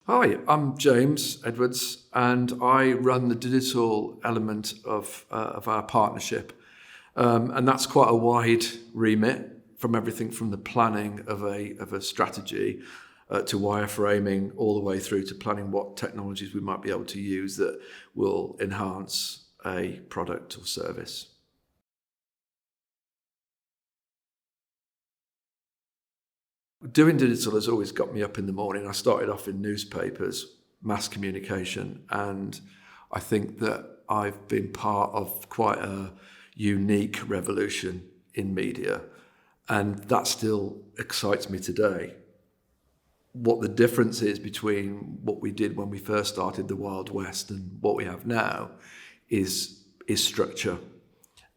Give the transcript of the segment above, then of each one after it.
Hi, I'm James Edwards, and I run the digital element of our partnership. And that's quite a wide remit, from everything from the planning of a strategy to wireframing, all the way through to planning what technologies we might be able to use that will enhance a product or service. Doing digital has always got me up in the morning. I started off in newspapers, mass communication, and I think that I've been part of quite a unique revolution in media, and that still excites me today. What the difference is between what we did when we first started the Wild West and what we have now is structure.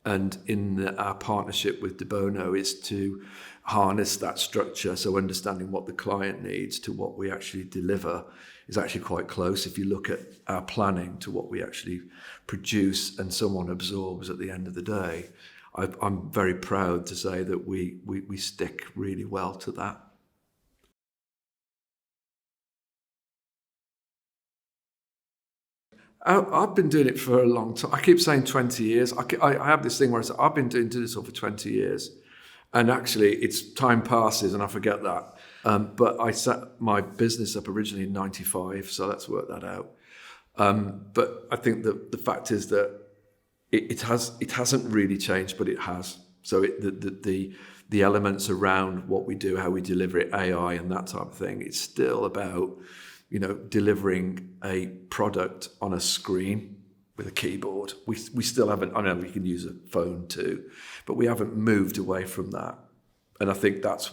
And in our partnership with Bono is to harness that structure. So understanding what the client needs to what we actually deliver is actually quite close. If you look at our planning to what we actually produce and someone absorbs at the end of the day, I'm very proud to say that we stick really well to that. I've been doing it for a long time. I keep saying 20 years. I have this thing where I say, I've been doing digital for 20 years. And actually, it's time passes and I forget that. But I set my business up originally in 95, so let's work that out. But I think that the fact is that it hasn't really changed, but it has. So the elements around what we do, how we deliver it, AI and that type of thing, it's still about delivering a product on a screen with a keyboard. We still haven't. I know we can use a phone too, but we haven't moved away from that. And I think that's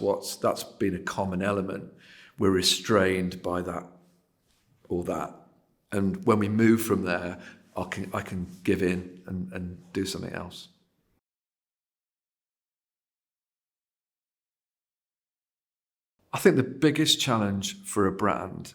been a common element. We're restrained by that or that, and when we move from there, I can give in and do something else. I think the biggest challenge for a brand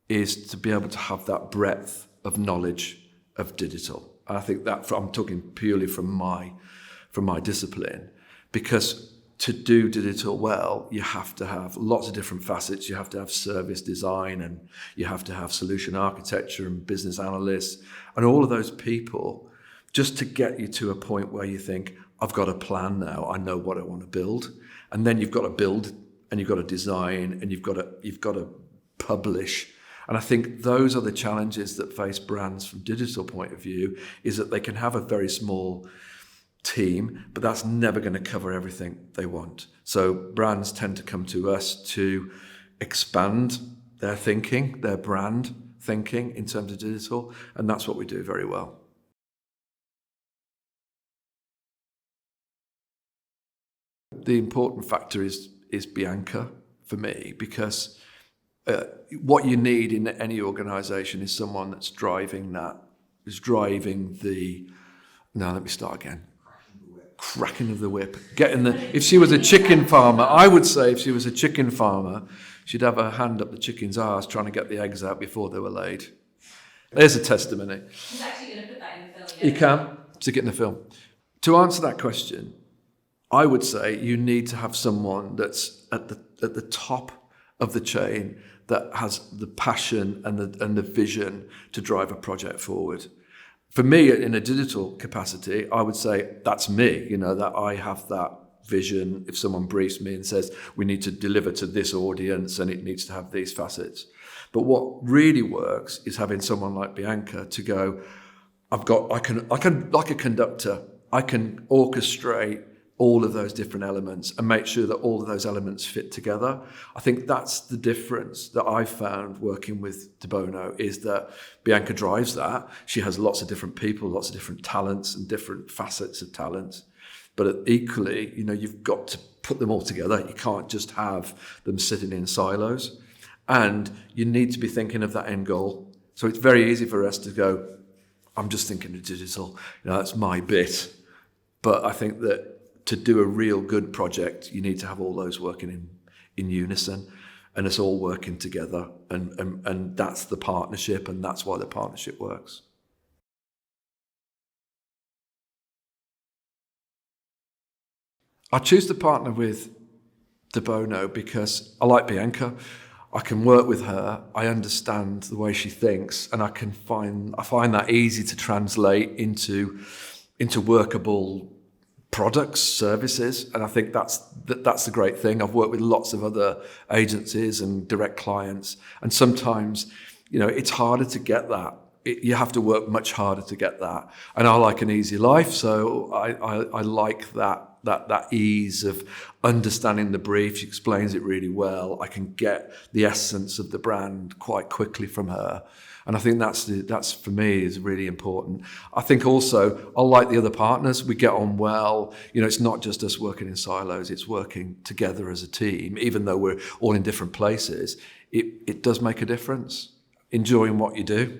is to be able to have that breadth of knowledge of digital. And I think that I'm talking purely from my discipline, because to do digital well, you have to have lots of different facets. You have to have service design, and you have to have solution architecture and business analysts, and all of those people, just to get you to a point where you think, I've got a plan now. I know what I want to build, and then you've got to build, and you've got to design, and you've got to publish. And I think those are the challenges that face brands from digital point of view, is that they can have a very small team, but that's never going to cover everything they want. So brands tend to come to us to expand their thinking, their brand thinking in terms of digital, and that's what we do very well. The important factor is Bianca for me, because what you need in any organisation is someone that's driving that, is driving the. No, let me start again. Cracking of the whip. If she was a chicken farmer, I would say if she was a chicken farmer, she'd have her hand up the chicken's arse trying to get the eggs out before they were laid. There's a testimony. He's actually going to put that in the film. You can stick it in the film. To answer that question, I would say you need to have someone that's at the top of the chain, that has the passion and the vision to drive a project forward. For me, in a digital capacity, I would say that's me, that I have that vision. If someone briefs me and says, we need to deliver to this audience and it needs to have these facets. But what really works is having someone like Bianca to go, I can, like a conductor, I can orchestrate all of those different elements and make sure that all of those elements fit together. I think that's the difference that I've found working with Bono, is that Bianca drives that. She has lots of different people, lots of different talents and different facets of talent. But equally, you've got to put them all together. You can't just have them sitting in silos. And you need to be thinking of that end goal. So it's very easy for us to go, I'm just thinking of digital. That's my bit. But I think that to do a real good project, you need to have all those working in unison, and it's all working together. And that's the partnership, and that's why the partnership works. I choose to partner with Bono because I like Bianca. I can work with her. I understand the way she thinks, and I find that easy to translate into workable products, services, and I think that's the great thing. I've worked with lots of other agencies and direct clients, and sometimes, it's harder to get that. You have to work much harder to get that. And I like an easy life, so I like that ease of understanding the brief. She explains it really well. I can get the essence of the brand quite quickly from her. And I think that's for me is really important. I think also I like the other partners. We get on well. It's not just us working in silos. It's working together as a team. Even though we're all in different places, it does make a difference. Enjoying what you do.